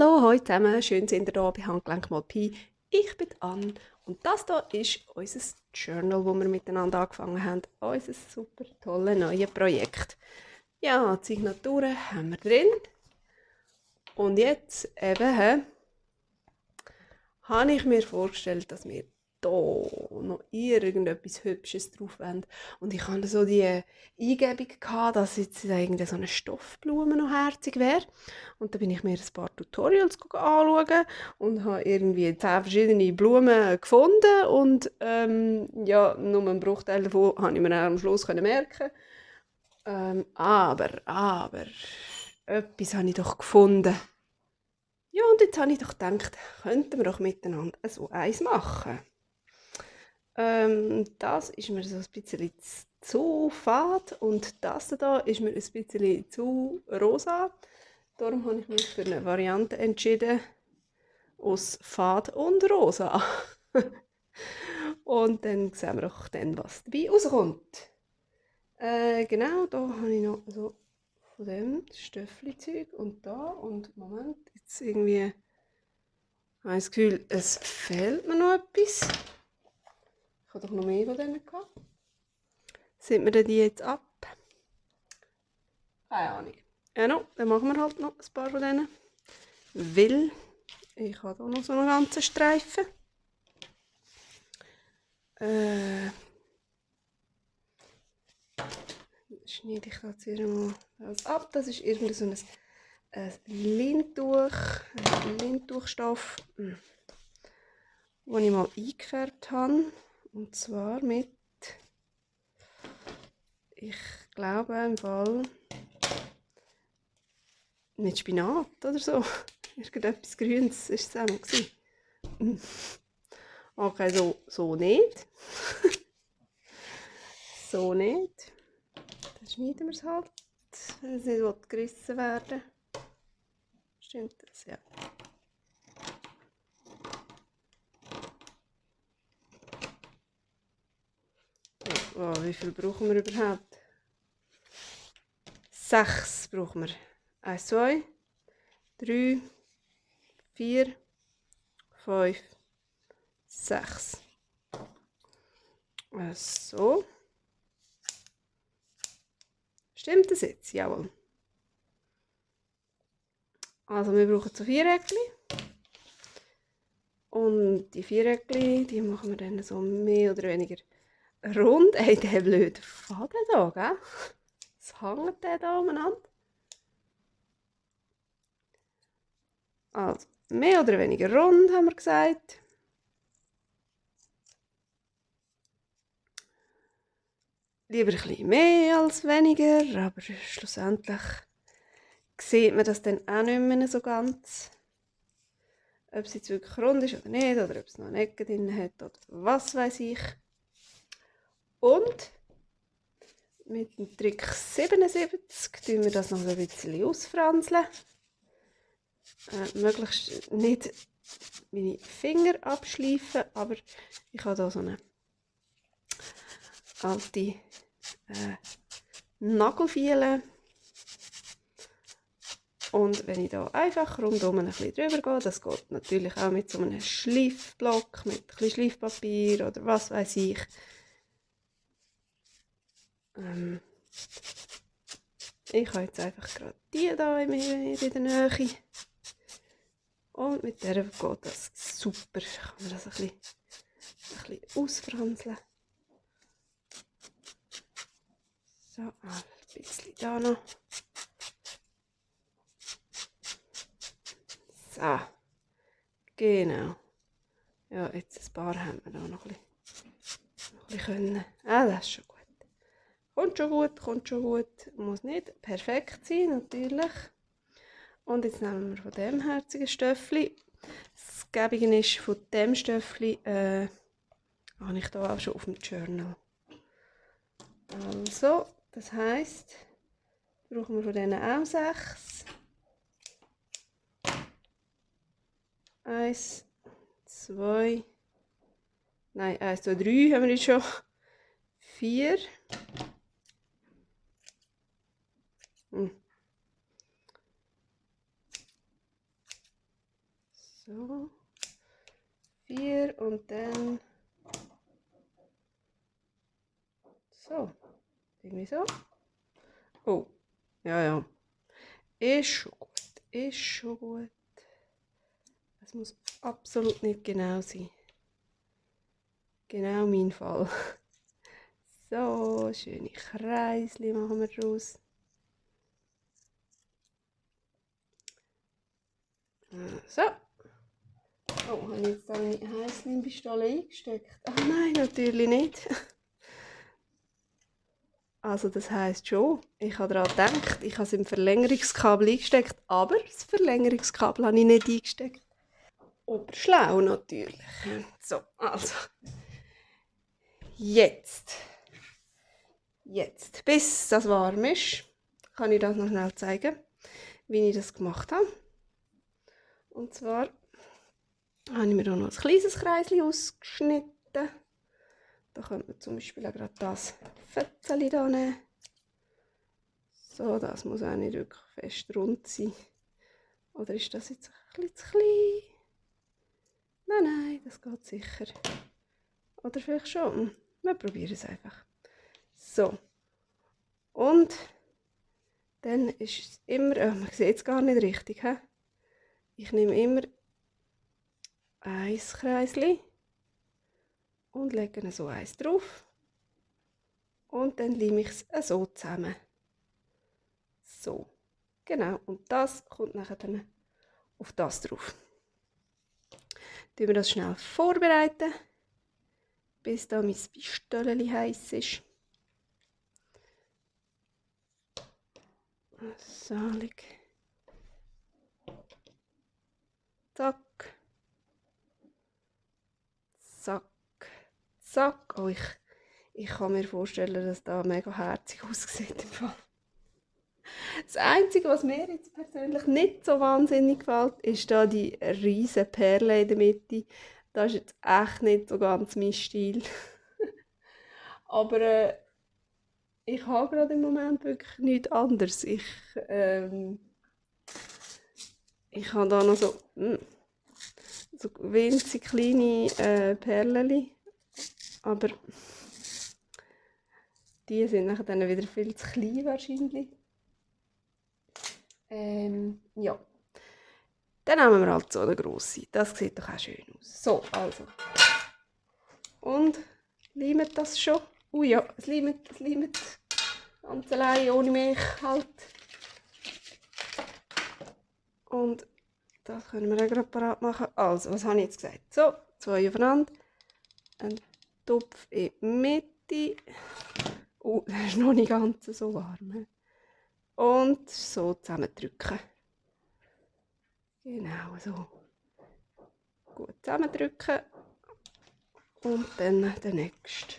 Hallo, hallo zusammen, schön sind ihr da bei Handgelenk mal Pi. Ich bin Anne und das hier ist unser Journal, das wir miteinander angefangen haben. Unser super tolle neues Projekt. Ja, die Signaturen haben wir drin. Und jetzt eben habe ich mir vorgestellt, dass wir hier noch irgendetwas Hübsches drauf wollen. Und ich hatte so die Eingebung gehabt, dass jetzt irgendwie so eine Stoffblume noch herzig wäre. Und dann bin ich mir ein paar Tutorials anschauen und habe irgendwie 10 verschiedene Blumen gefunden. Und ja, nur einen Bruchteil davon konnte ich mir dann am Schluss merken. Aber, etwas habe ich doch gefunden. Ja, und jetzt habe ich doch gedacht, könnten wir doch miteinander so eins machen. Das ist mir so ein bisschen zu fad und das hier ist mir ein bisschen zu rosa. Darum habe ich mich für eine Variante entschieden aus fad und rosa. Und dann sehen wir doch dann, was dabei rauskommt. Genau, da habe ich noch so von dem Stöffli-Zeug und da. Und Moment, jetzt irgendwie habe ich das Gefühl, es fehlt mir noch etwas. Ich habe doch noch mehr von denen gehabt. Sind wir denn die jetzt ab? Keine Ahnung. Ja, no, dann machen wir halt noch ein paar von denen. Weil ich habe hier noch so einen ganzen Streifen. Schneide ich jetzt hier mal das ab. Das ist irgend so ein Leintuchstoff, den ich mal eingefärbt habe. Und zwar mit, ich glaube im Fall, mit Spinat oder so. Irgendetwas Grünes war es auch noch. Okay, so nicht. So nicht. Dann schneiden wir es halt, wenn es nicht gerissen werden will. Stimmt das? Ja. Oh, wie viel brauchen wir überhaupt? 6 brauchen wir. 1, 2, 3, 4, 5, 6. So. Stimmt das jetzt? Jawohl. Also wir brauchen so Viereckchen. Und die Viereckchen, die machen wir dann so mehr oder weniger rund. Hey, der blöde Faden hier, gell? Was hängt der da umeinander? Also, mehr oder weniger rund, haben wir gesagt. Lieber ein bisschen mehr als weniger, aber schlussendlich sieht man das dann auch nicht mehr so ganz. Ob es jetzt wirklich rund ist oder nicht, oder ob es noch eine Ecke drin hat, oder was weiß ich. Und mit dem Trick 77 tun wir das noch ein bisschen ausfranseln. Möglichst nicht meine Finger abschleifen, aber ich habe hier so eine alte Nagelfiele. Und wenn ich hier einfach rundum ein bisschen drüber gehe, das geht natürlich auch mit so einem Schleifblock, mit ein bisschen Schleifpapier oder was weiß ich. Ich habe jetzt einfach gerade die hier in der Nähe. Und mit der geht das super. Ich kann mir das ein bisschen ausfranseln. So, ein bisschen da noch. So, genau. Ja, jetzt ein paar haben wir da noch ein bisschen können. Ah, das ist schon gut. Kommt schon gut. Muss nicht perfekt sein, natürlich. Und jetzt nehmen wir von dem herzigen Stöffli. Das Gäbige ist, von dem Stöffli habe ich hier auch schon auf dem Journal. Also, das heisst, brauchen wir von denen auch 6. 1, 2, nein, 1, 2, 3 haben wir jetzt schon. 4. So. 4 und dann so. Irgendwie so. Oh. Ja, ja. Ist schon gut. Ist schon gut. Es muss absolut nicht genau sein. Genau mein Fall. So, schöne Kreisli machen wir draus. So. Oh, habe ich jetzt da meine Heißleinpistole eingesteckt? Ach nein, natürlich nicht. Also das heisst schon, ich habe daran gedacht, ich habe es im Verlängerungskabel eingesteckt, aber das Verlängerungskabel habe ich nicht eingesteckt. Oberschlau natürlich. So, also. Jetzt, bis das warm ist, kann ich das noch schnell zeigen, wie ich das gemacht habe. Und zwar habe ich mir hier noch ein kleines Kreischen ausgeschnitten. Da könnte man zum Beispiel auch gerade das Fötzeli hier nehmen. So, das muss auch nicht wirklich fest rund sein. Oder ist das jetzt ein bisschen zu klein? Nein, nein, das geht sicher. Oder vielleicht schon. Wir probieren es einfach. So. Und dann ist es immer, man sieht es gar nicht richtig. He? Ich nehme immer ein Kreischen und lege so eins drauf. Und dann leime ich es so zusammen. So. Genau. Und das kommt nachher dann auf das drauf. Tun wir das schnell vorbereiten, bis da mein Pistoleli heiß ist. Salig. Zack. Zack. Zack. Oh, ich kann mir vorstellen, dass das mega herzig aussieht im Fall. Das Einzige, was mir jetzt persönlich nicht so wahnsinnig gefällt, ist da die riesige Perle in der Mitte. Das ist jetzt echt nicht so ganz mein Stil. Aber ich habe gerade im Moment wirklich nichts anderes. Ich habe da noch so winzig kleine Perlen. Aber die sind nachher dann wieder viel zu klein wahrscheinlich. Ja. Dann nehmen wir halt so eine grosse. Das sieht doch auch schön aus. So, also. Und leimet das schon? Ja, es leimet ganz allein, ohne Milch halt. Und das können wir auch gerade parat machen. Also, was habe ich jetzt gesagt? So, 2 aufeinander. Ein Topf in die Mitte. Oh, das ist noch nicht ganz so warm. Und so zusammendrücken. Genau, so. Gut zusammendrücken. Und dann der nächste.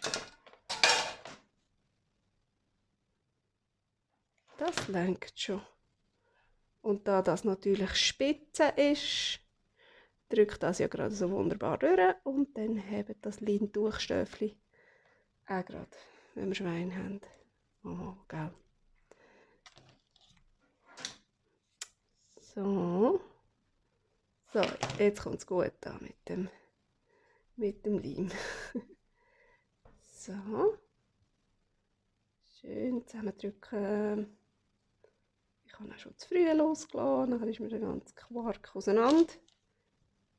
Das lenkt schon. Und da das natürlich spitze ist, drückt das ja gerade so wunderbar durch. Und dann hebt das Leintuchstöffli auch gerade, wenn wir Schwein haben. Oh, gell. So. So, jetzt kommt es gut da mit dem Leim. So. Schön zusammendrücken. Ich habe auch schon zu früh losgelassen, dann ist mir der ganze Quark auseinander.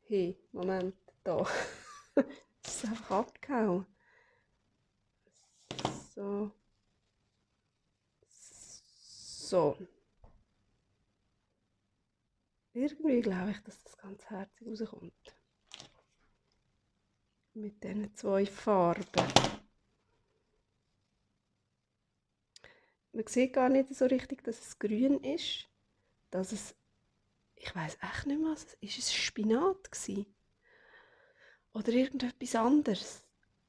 Hey, Moment, da. Das ist einfach abgehauen. So. So. Irgendwie glaube ich, dass das ganz herzig rauskommt. Mit diesen 2 Farben. Man sieht gar nicht so richtig, dass es grün ist. Dass es, ich weiß echt nicht mehr, was es ist. Es Spinat gewesen? Oder irgendetwas anderes?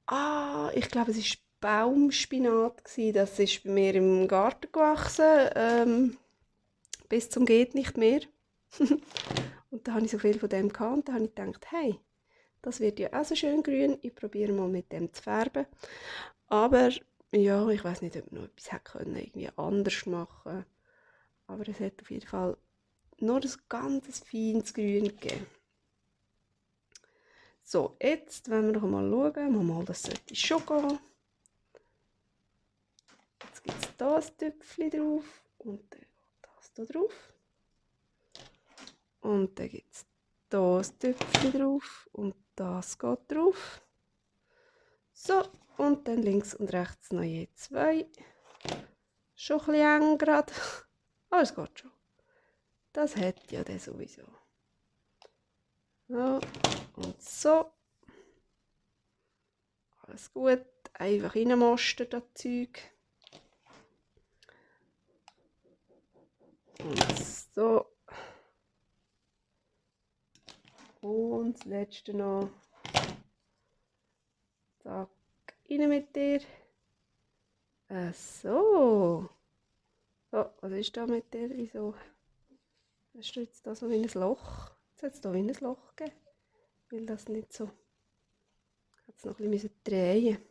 Ah, ich glaube, es war Baumspinat gewesen. Das ist bei mir im Garten gewachsen. Bis zum geht nicht mehr. Und da hatte ich so viel von dem gehabt, und da habe ich gedacht, hey, das wird ja auch so schön grün. Ich probiere mal mit dem zu färben. Aber ja, ich weiß nicht, ob man noch etwas hätte können, irgendwie anders machen. Aber es hat auf jeden Fall nur ein ganz feines Grün gegeben. So, jetzt wollen wir noch mal schauen. Mal, das sollte schon gehen. Jetzt gibt es hier ein Töpfchen drauf und dann das hier drauf. Und dann gibt es hier ein Töpfchen drauf und das geht drauf. So, und dann links und rechts noch je zwei. Schon ein bisschen eng gerade. Aber es geht schon. Das hat ja der sowieso. So, und so. Alles gut. Einfach reinmostern, das Zeug. Und so. Und das letzte noch. Zack, rein mit dir. So. So, was ist da mit dir? Wieso hast du jetzt da so wie ein Loch? Jetzt hat es da wie ein Loch gegeben. Weil das nicht so. Hat es noch ein bisschen drehen.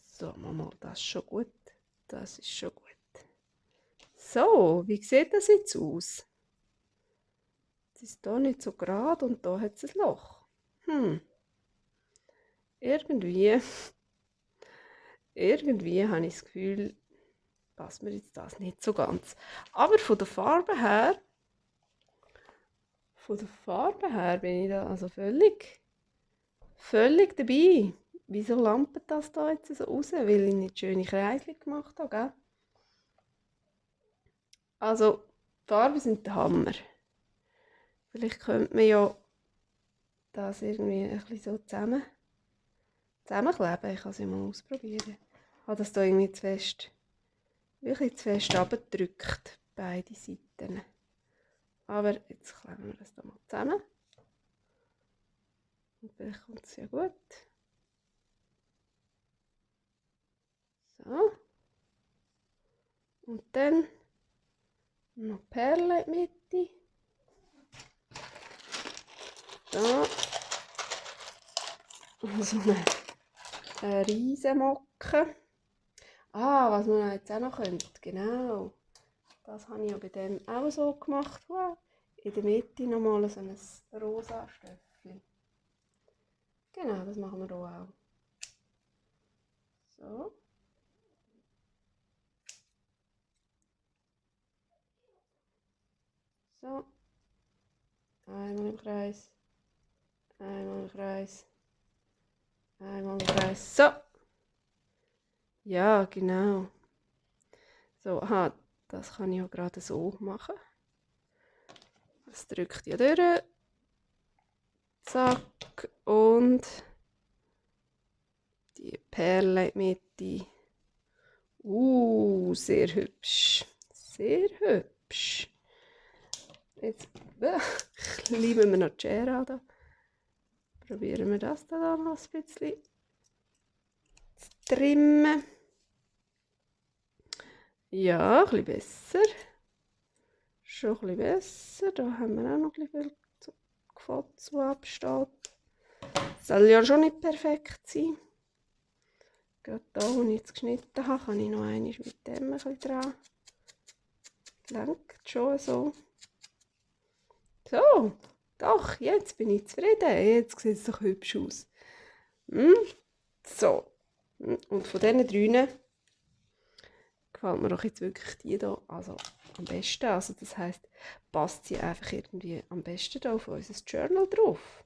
So, mal, das ist schon gut. Das ist schon gut. So, wie sieht das jetzt aus? Es ist hier nicht so gerade und da hat es ein Loch. Irgendwie habe ich das Gefühl, passt mir jetzt das nicht so ganz. Aber von der Farbe her bin ich da also völlig dabei. Wieso lampert das da jetzt so raus? Weil ich nicht schöne Kreisel gemacht habe, gell? Also, die Farben sind der Hammer. Vielleicht könnte man ja das irgendwie ein bisschen so zusammenkleben. Ich kann es ja mal ausprobieren. Ich habe das hier irgendwie wirklich zu fest abgedrückt, beide Seiten. Aber jetzt kleben wir das hier mal zusammen. Und vielleicht kommt es ja gut. So. Und dann noch Perlen in die Mitte. Da. Und so eine Riesenmocke. Ah, was man jetzt auch noch könnte. Genau. Das habe ich ja bei dem auch so gemacht. In der Mitte nochmal so ein rosa Stöffchen. Genau, das machen wir hier auch. So. So. Einmal im Kreis. Einmal im Kreis. Einmal im Kreis. So. Ja, genau. So, aha, das kann ich auch gerade so machen. Das drückt ja durch. Zack. Und die Perle mit die. Sehr hübsch. Sehr hübsch. Jetzt lieben wir noch die Schere an. Da. Probieren wir das da noch ein bisschen zu trimmen. Ja, ein bisschen besser. Schon ein bisschen besser. Da haben wir auch noch ein bisschen Gefotz, das absteht. Soll ja schon nicht perfekt sein. Gerade da, wo ich jetzt geschnitten habe, kann ich noch einmal mit dem ein bisschen dran. Lenkt schon so. So, doch, jetzt bin ich zufrieden. Jetzt sieht es doch hübsch aus. So. Und von diesen drei gefällt mir doch jetzt wirklich die hier also am besten. Also das heisst, passt sie einfach irgendwie am besten hier auf unser Journal drauf.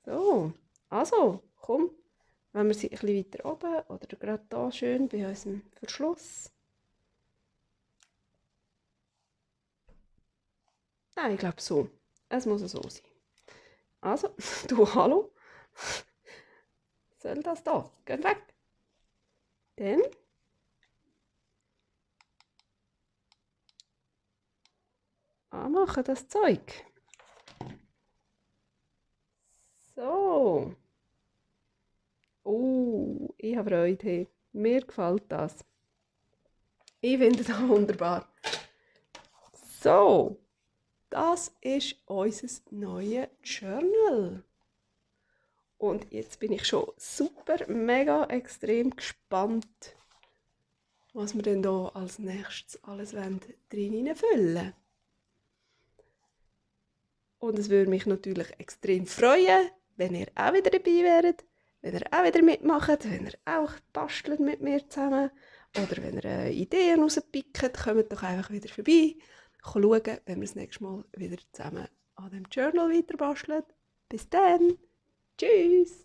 So, also, komm, wenn wir sie ein bisschen weiter oben oder gerade hier schön bei unserem Verschluss. Nein, ich glaube so. Es muss so sein. Also, du, hallo. Soll das da? Geht weg. Dann anmachen das Zeug. So. Ich habe Freude. Mir gefällt das. Ich finde das wunderbar. So. Das ist unser neues Journal. Und jetzt bin ich schon super, mega, extrem gespannt, was wir denn da als nächstes alles drin füllen. Und es würde mich natürlich extrem freuen, wenn ihr auch wieder dabei wäret, wenn ihr auch wieder mitmacht, wenn ihr auch bastelt mit mir zusammen oder wenn ihr Ideen rauspickt, kommt doch einfach wieder vorbei. Schauen, wenn wir das nächste Mal wieder zusammen an dem Journal weiter basteln. Bis dann. Tschüss.